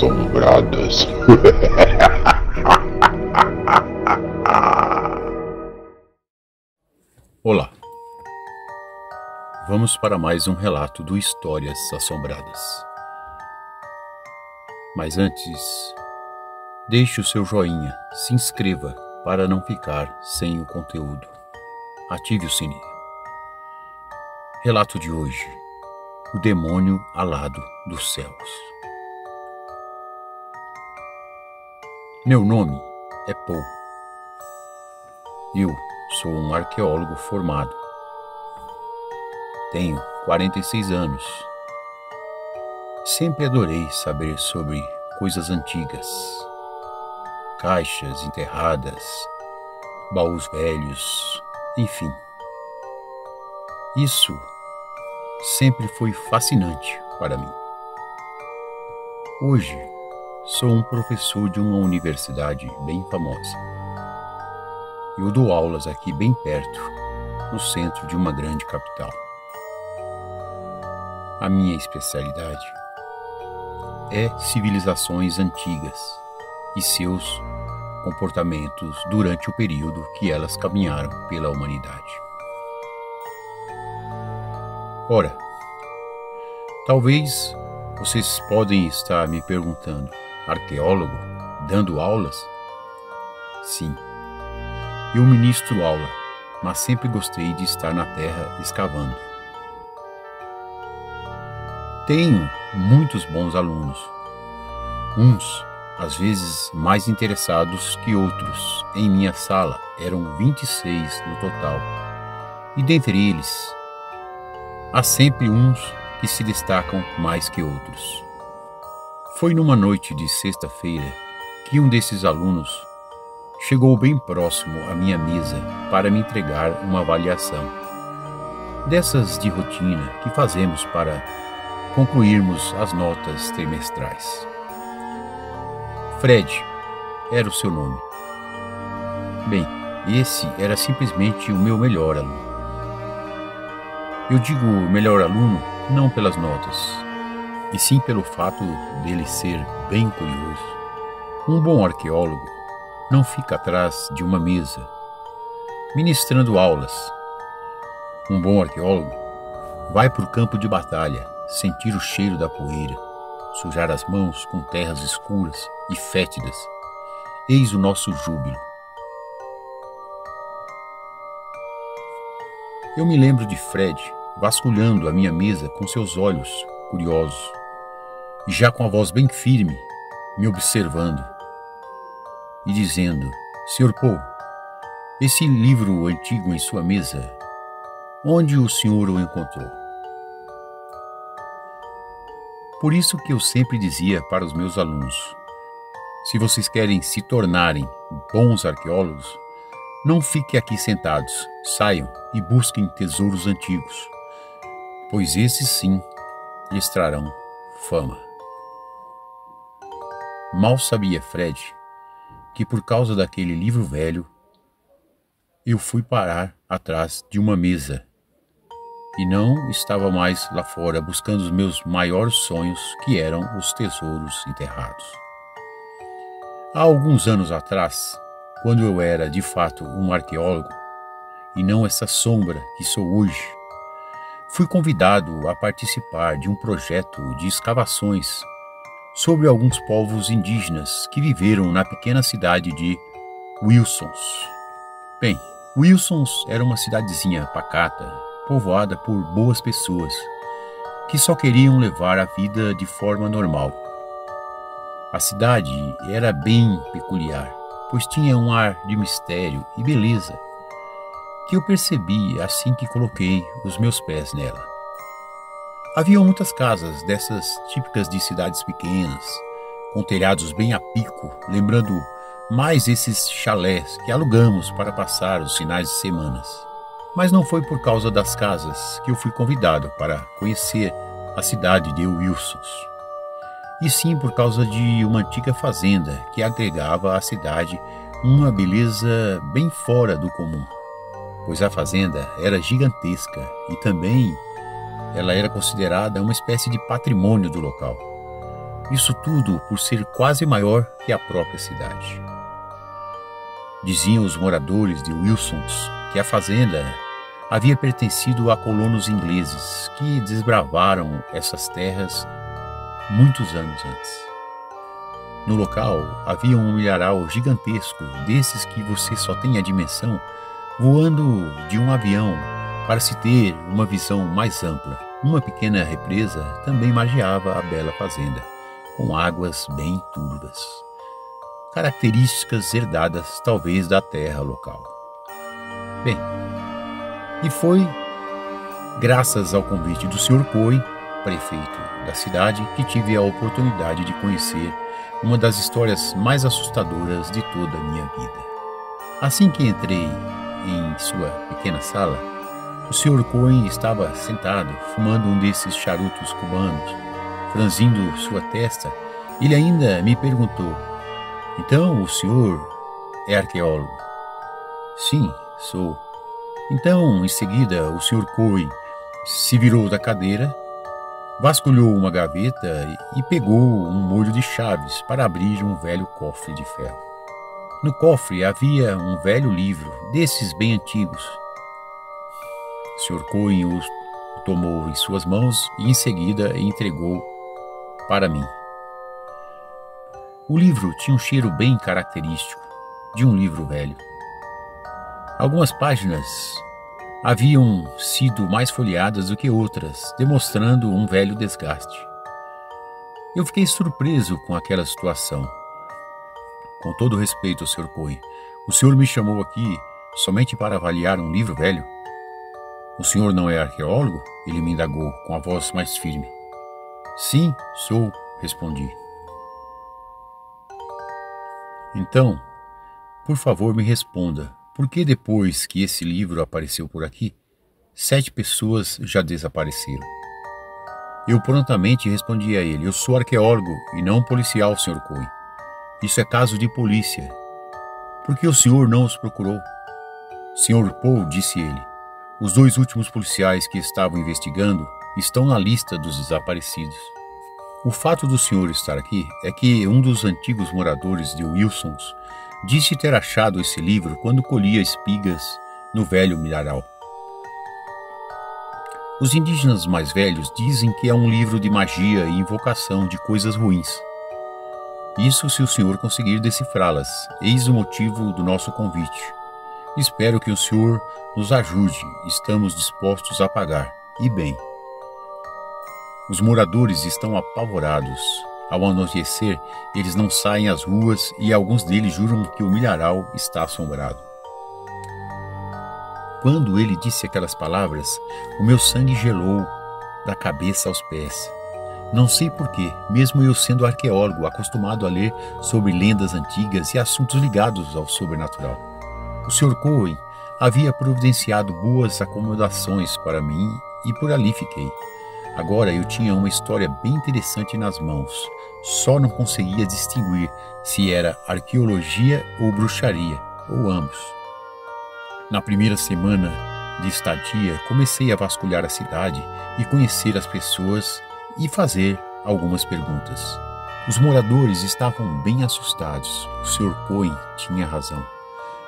assombradas. Olá, vamos para mais um relato do Histórias Assombradas. Mas antes, deixe o seu joinha, se inscreva para não ficar sem o conteúdo. Ative o sininho. Relato de hoje: o demônio alado dos céus. Meu nome é Paul. Eu sou um arqueólogo formado. Tenho 46 anos. Sempre adorei saber sobre coisas antigas, caixas enterradas, baús velhos, enfim. Isso sempre foi fascinante para mim. Hoje, sou um professor de uma universidade bem famosa. Eu dou aulas aqui bem perto, no centro de uma grande capital. A minha especialidade é civilizações antigas e seus comportamentos durante o período que elas caminharam pela humanidade. Ora, talvez vocês podem estar me perguntando: arqueólogo dando aulas? Sim, eu ministro aula, mas sempre gostei de estar na terra escavando. Tenho muitos bons alunos, uns às vezes mais interessados que outros. Em minha sala eram 26 no total, e dentre eles há sempre uns que se destacam mais que outros. Foi numa noite de sexta-feira que um desses alunos chegou bem próximo à minha mesa para me entregar uma avaliação, dessas de rotina que fazemos para concluirmos as notas trimestrais. Fred era o seu nome. Bem, esse era simplesmente o meu melhor aluno. Eu digo melhor aluno não pelas notas, e sim pelo fato dele ser bem curioso. Um bom arqueólogo não fica atrás de uma mesa, ministrando aulas. Um bom arqueólogo vai para o campo de batalha, sentir o cheiro da poeira, sujar as mãos com terras escuras e fétidas. Eis o nosso júbilo. Eu me lembro de Fred vasculhando a minha mesa com seus olhos curiosos, e já com a voz bem firme, me observando e dizendo: Sr. Paul, esse livro antigo em sua mesa, onde o senhor o encontrou? Por isso que eu sempre dizia para os meus alunos: se vocês querem se tornarem bons arqueólogos, não fiquem aqui sentados, saiam e busquem tesouros antigos, pois esses sim lhes trarão fama. Mal sabia Fred que por causa daquele livro velho, eu fui parar atrás de uma mesa e não estava mais lá fora buscando os meus maiores sonhos, que eram os tesouros enterrados. Há alguns anos atrás, quando eu era de fato um arqueólogo e não essa sombra que sou hoje, fui convidado a participar de um projeto de escavações sobre alguns povos indígenas que viveram na pequena cidade de Wilsons. Bem, Wilsons era uma cidadezinha pacata, povoada por boas pessoas que só queriam levar a vida de forma normal. A cidade era bem peculiar, pois tinha um ar de mistério e beleza que eu percebi assim que coloquei os meus pés nela. Havia muitas casas dessas típicas de cidades pequenas, com telhados bem a pico, lembrando mais esses chalés que alugamos para passar os finais de semanas. Mas não foi por causa das casas que eu fui convidado para conhecer a cidade de Wilsons, e sim por causa de uma antiga fazenda que agregava à cidade uma beleza bem fora do comum, pois a fazenda era gigantesca e também ela era considerada uma espécie de patrimônio do local. Isso tudo por ser quase maior que a própria cidade. Diziam os moradores de Wilsons que a fazenda havia pertencido a colonos ingleses que desbravaram essas terras muitos anos antes. No local havia um milharal gigantesco, desses que você só tem a dimensão voando de um avião para se ter uma visão mais ampla. Uma pequena represa também margeava a bela fazenda, com águas bem turvas, características herdadas talvez da terra local. Bem, e foi graças ao convite do Sr. Cohen, prefeito da cidade, que tive a oportunidade de conhecer uma das histórias mais assustadoras de toda a minha vida. Assim que entrei em sua pequena sala, o Sr. Cohen estava sentado, fumando um desses charutos cubanos. Franzindo sua testa, ele ainda me perguntou: "Então o senhor é arqueólogo?" "Sim, sou." Então, em seguida, o Sr. Cohen se virou da cadeira, vasculhou uma gaveta e pegou um molho de chaves para abrir um velho cofre de ferro. No cofre havia um velho livro, desses bem antigos. O Sr. Cohen o tomou em suas mãos e em seguida entregou para mim. O livro tinha um cheiro bem característico de um livro velho. Algumas páginas haviam sido mais folheadas do que outras, demonstrando um velho desgaste. Eu fiquei surpreso com aquela situação. "Com todo respeito, Sr. Cohen, o senhor me chamou aqui somente para avaliar um livro velho? O senhor não é arqueólogo?" Ele me indagou com a voz mais firme. "Sim, sou", respondi. "Então, por favor, me responda, por que depois que esse livro apareceu por aqui, 7 pessoas já desapareceram?" Eu prontamente respondi a ele: "Eu sou arqueólogo e não policial, Sr. Cohen. Isso é caso de polícia. Por que o senhor não os procurou?" "Sr. Poe", disse ele, "os 2 últimos policiais que estavam investigando estão na lista dos desaparecidos. O fato do senhor estar aqui é que um dos antigos moradores de Wilsons disse ter achado esse livro quando colhia espigas no velho milharal. Os indígenas mais velhos dizem que é um livro de magia e invocação de coisas ruins. Isso se o senhor conseguir decifrá-las. Eis o motivo do nosso convite. Espero que o senhor nos ajude. Estamos dispostos a pagar. E bem." Os moradores estão apavorados. Ao anoitecer, eles não saem às ruas e alguns deles juram que o milharal está assombrado. Quando ele disse aquelas palavras, o meu sangue gelou da cabeça aos pés. Não sei porquê, mesmo eu sendo arqueólogo, acostumado a ler sobre lendas antigas e assuntos ligados ao sobrenatural. O Sr. Cohen havia providenciado boas acomodações para mim e por ali fiquei. Agora eu tinha uma história bem interessante nas mãos. Só não conseguia distinguir se era arqueologia ou bruxaria, ou ambos. Na primeira semana de estadia, comecei a vasculhar a cidade e conhecer as pessoas e fazer algumas perguntas. Os moradores estavam bem assustados. O Sr. Cohen tinha razão.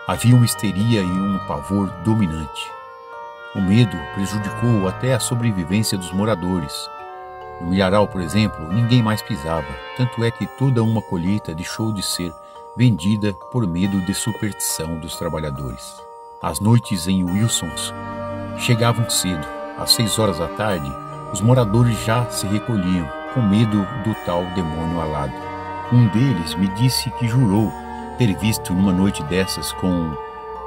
Havia uma histeria e um pavor dominante. O medo prejudicou até a sobrevivência dos moradores. No milharal, por exemplo, ninguém mais pisava, tanto é que toda uma colheita deixou de ser vendida por medo de superstição dos trabalhadores. As noites em Wilsons chegavam cedo. Às 6 horas da tarde, os moradores já se recolhiam, com medo do tal demônio alado. Um deles me disse que jurou ter visto numa noite dessas, com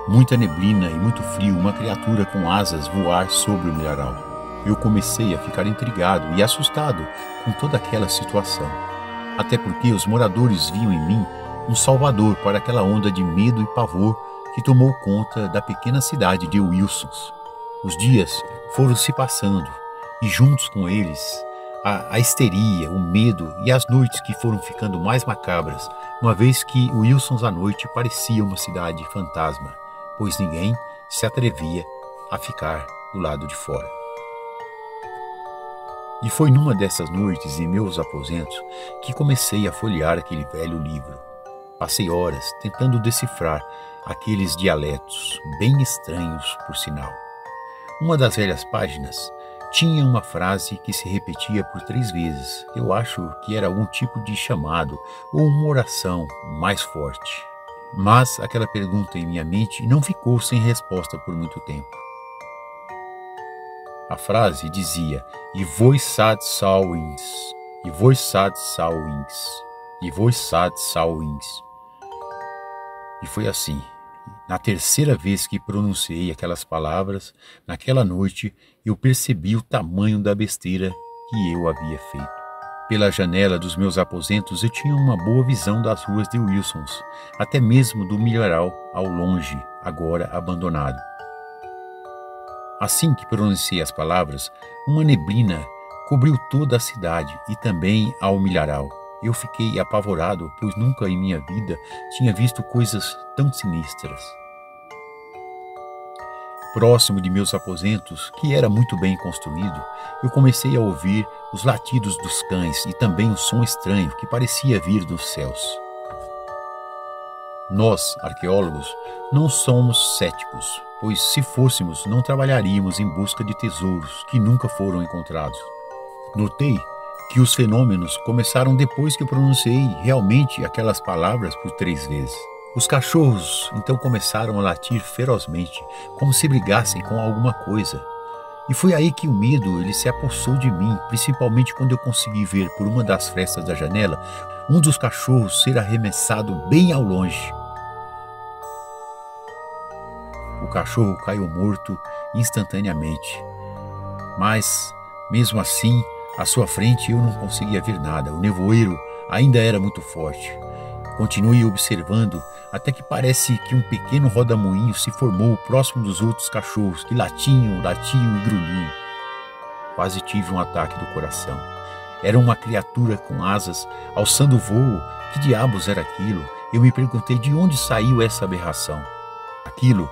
muita neblina e muito frio, uma criatura com asas voar sobre o milharal. Eu comecei a ficar intrigado e assustado com toda aquela situação, até porque os moradores viam em mim um salvador para aquela onda de medo e pavor que tomou conta da pequena cidade de Wilsons. Os dias foram se passando e juntos com eles a histeria, o medo e as noites que foram ficando mais macabras, uma vez que Wilsons à noite parecia uma cidade fantasma, pois ninguém se atrevia a ficar do lado de fora. E foi numa dessas noites em meus aposentos que comecei a folhear aquele velho livro. Passei horas tentando decifrar aqueles dialetos, bem estranhos por sinal. Uma das velhas páginas tinha uma frase que se repetia por 3 vezes. Eu acho que era algum tipo de chamado ou uma oração mais forte. Mas aquela pergunta em minha mente não ficou sem resposta por muito tempo. A frase dizia: "E vós sad sauins, e vós sad sauins, e vós sad sauins." E foi assim. Na terceira vez que pronunciei aquelas palavras, naquela noite, eu percebi o tamanho da besteira que eu havia feito. Pela janela dos meus aposentos eu tinha uma boa visão das ruas de Wilsons, até mesmo do milharal ao longe, agora abandonado. Assim que pronunciei as palavras, uma neblina cobriu toda a cidade e também ao milharal. Eu fiquei apavorado, pois nunca em minha vida tinha visto coisas tão sinistras. Próximo de meus aposentos, que era muito bem construído, eu comecei a ouvir os latidos dos cães e também um som estranho que parecia vir dos céus. Nós, arqueólogos, não somos céticos, pois se fôssemos não trabalharíamos em busca de tesouros que nunca foram encontrados. Notei que os fenômenos começaram depois que eu pronunciei realmente aquelas palavras por 3 vezes. Os cachorros então começaram a latir ferozmente, como se brigassem com alguma coisa. E foi aí que o medo ele se apossou de mim, principalmente quando eu consegui ver por uma das frestas da janela um dos cachorros ser arremessado bem ao longe. O cachorro caiu morto instantaneamente. Mas, mesmo assim, à sua frente eu não conseguia ver nada. O nevoeiro ainda era muito forte. Continuei observando até que parece que um pequeno rodamuinho se formou próximo dos outros cachorros que latiam e grunhiam. Quase tive um ataque do coração. Era uma criatura com asas alçando voo. Que diabos era aquilo? Eu me perguntei de onde saiu essa aberração. Aquilo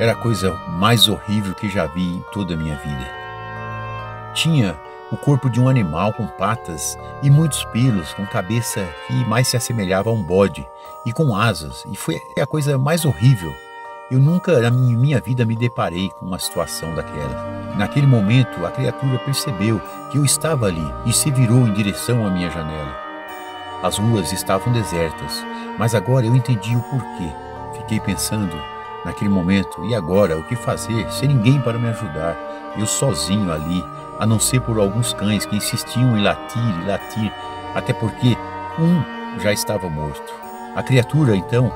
era a coisa mais horrível que já vi em toda a minha vida. Tinha o corpo de um animal com patas e muitos pelos, com cabeça que mais se assemelhava a um bode e com asas, e foi a coisa mais horrível. Eu nunca na minha vida me deparei com uma situação daquela. Naquele momento, a criatura percebeu que eu estava ali e se virou em direção à minha janela. As ruas estavam desertas, mas agora eu entendi o porquê. Fiquei pensando naquele momento, e agora, o que fazer sem ninguém para me ajudar? Eu sozinho ali, a não ser por alguns cães que insistiam em latir, até porque um já estava morto. A criatura, então,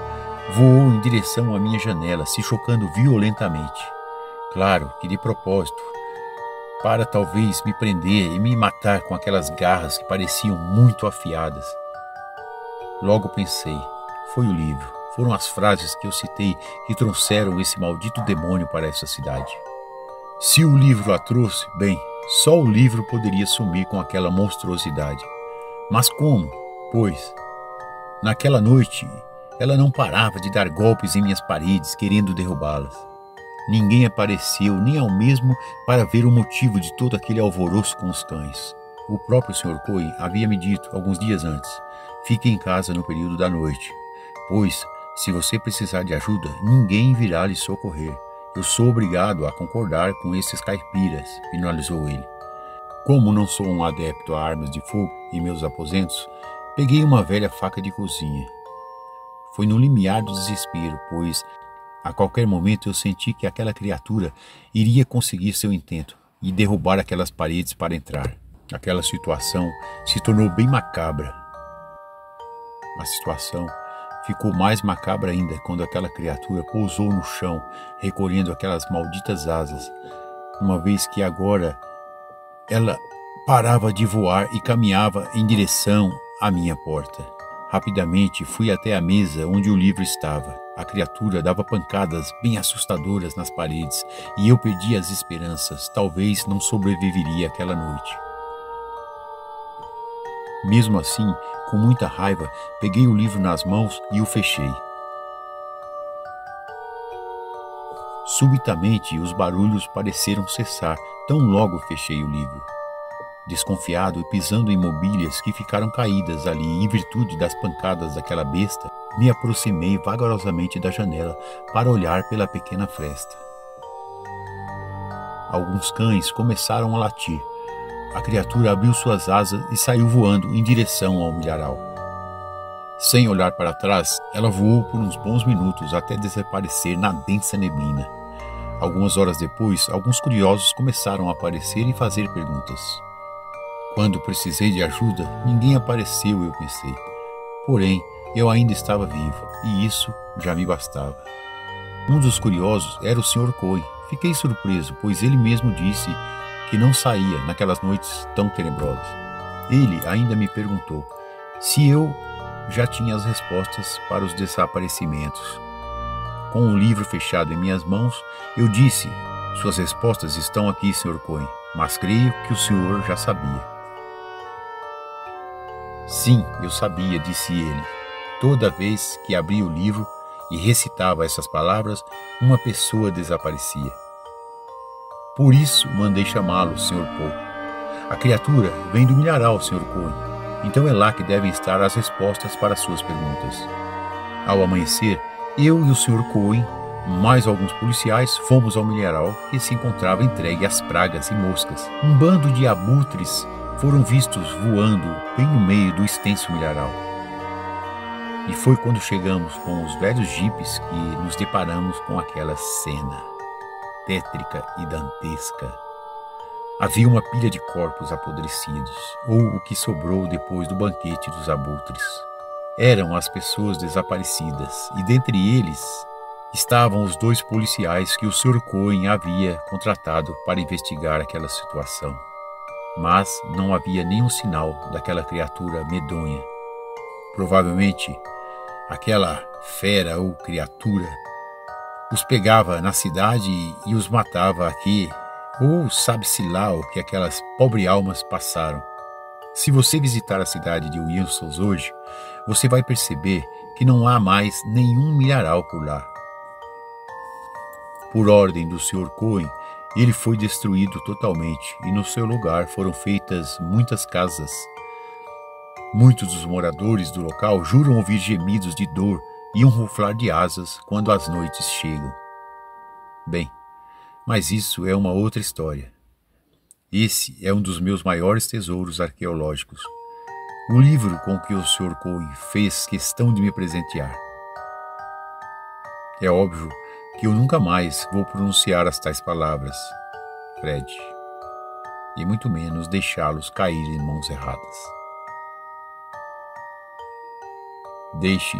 voou em direção à minha janela, se chocando violentamente. Claro que de propósito, para talvez me prender e me matar com aquelas garras que pareciam muito afiadas. Logo pensei, foi o livro, foram as frases que eu citei que trouxeram esse maldito demônio para essa cidade. Se o livro a trouxe, bem, só o livro poderia sumir com aquela monstruosidade. Mas como? Pois, naquela noite, ela não parava de dar golpes em minhas paredes, querendo derrubá-las. Ninguém apareceu, nem ao mesmo para ver o motivo de todo aquele alvoroço com os cães. O próprio Sr. Cohen havia me dito, alguns dias antes, fique em casa no período da noite, pois, se você precisar de ajuda, ninguém virá lhe socorrer. Eu sou obrigado a concordar com esses caipiras, finalizou ele. Como não sou um adepto a armas de fogo em meus aposentos, peguei uma velha faca de cozinha. Foi no limiar do desespero, pois a qualquer momento eu senti que aquela criatura iria conseguir seu intento e derrubar aquelas paredes para entrar. Aquela situação se tornou bem macabra. A situação ficou mais macabra ainda quando aquela criatura pousou no chão, recolhendo aquelas malditas asas, uma vez que agora ela parava de voar e caminhava em direção à minha porta. Rapidamente fui até a mesa onde o livro estava. A criatura dava pancadas bem assustadoras nas paredes e eu perdi as esperanças. Talvez não sobreviveria aquela noite. Mesmo assim, com muita raiva, peguei o livro nas mãos e o fechei. Subitamente, os barulhos pareceram cessar, tão logo fechei o livro. Desconfiado e pisando em mobílias que ficaram caídas ali em virtude das pancadas daquela besta, me aproximei vagarosamente da janela para olhar pela pequena fresta. Alguns cães começaram a latir. A criatura abriu suas asas e saiu voando em direção ao milharal. Sem olhar para trás, ela voou por uns bons minutos até desaparecer na densa neblina. Algumas horas depois, alguns curiosos começaram a aparecer e fazer perguntas. Quando precisei de ajuda, ninguém apareceu, eu pensei. Porém, eu ainda estava vivo, e isso já me bastava. Um dos curiosos era o Sr. Cohen. Fiquei surpreso, pois ele mesmo disse que não saía naquelas noites tão tenebrosas. Ele ainda me perguntou se eu já tinha as respostas para os desaparecimentos. Com o livro fechado em minhas mãos, eu disse: suas respostas estão aqui, Sr. Cohen, mas creio que o senhor já sabia. Sim, eu sabia, disse ele. Toda vez que abria o livro e recitava essas palavras, uma pessoa desaparecia. Por isso mandei chamá-lo, Sr. Poe. A criatura vem do milharal, Sr. Cohen. Então é lá que devem estar as respostas para suas perguntas. Ao amanhecer, eu e o Sr. Cohen, mais alguns policiais, fomos ao milharal, que se encontrava entregue às pragas e moscas. Um bando de abutres foram vistos voando bem no meio do extenso milharal. E foi quando chegamos com os velhos jipes que nos deparamos com aquela cena tétrica e dantesca. Havia uma pilha de corpos apodrecidos, ou o que sobrou depois do banquete dos abutres. Eram as pessoas desaparecidas, e dentre eles estavam os 2 policiais que o Sr. Cohen havia contratado para investigar aquela situação. Mas não havia nenhum sinal daquela criatura medonha. Provavelmente, aquela fera ou criatura os pegava na cidade e os matava aqui, ou sabe-se lá o que aquelas pobres almas passaram. Se você visitar a cidade de Wilson hoje, você vai perceber que não há mais nenhum milharal por lá. Por ordem do Sr. Cohen, ele foi destruído totalmente e no seu lugar foram feitas muitas casas. Muitos dos moradores do local juram ouvir gemidos de dor e um ruflar de asas quando as noites chegam. Bem, mas isso é uma outra história. Esse é um dos meus maiores tesouros arqueológicos. O livro com que o Sr. Cohen fez questão de me presentear. É óbvio que eu nunca mais vou pronunciar as tais palavras, Fred, e muito menos deixá-los cair em mãos erradas. Deixe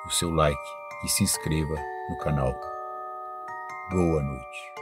o seu like e se inscreva no canal. Boa noite.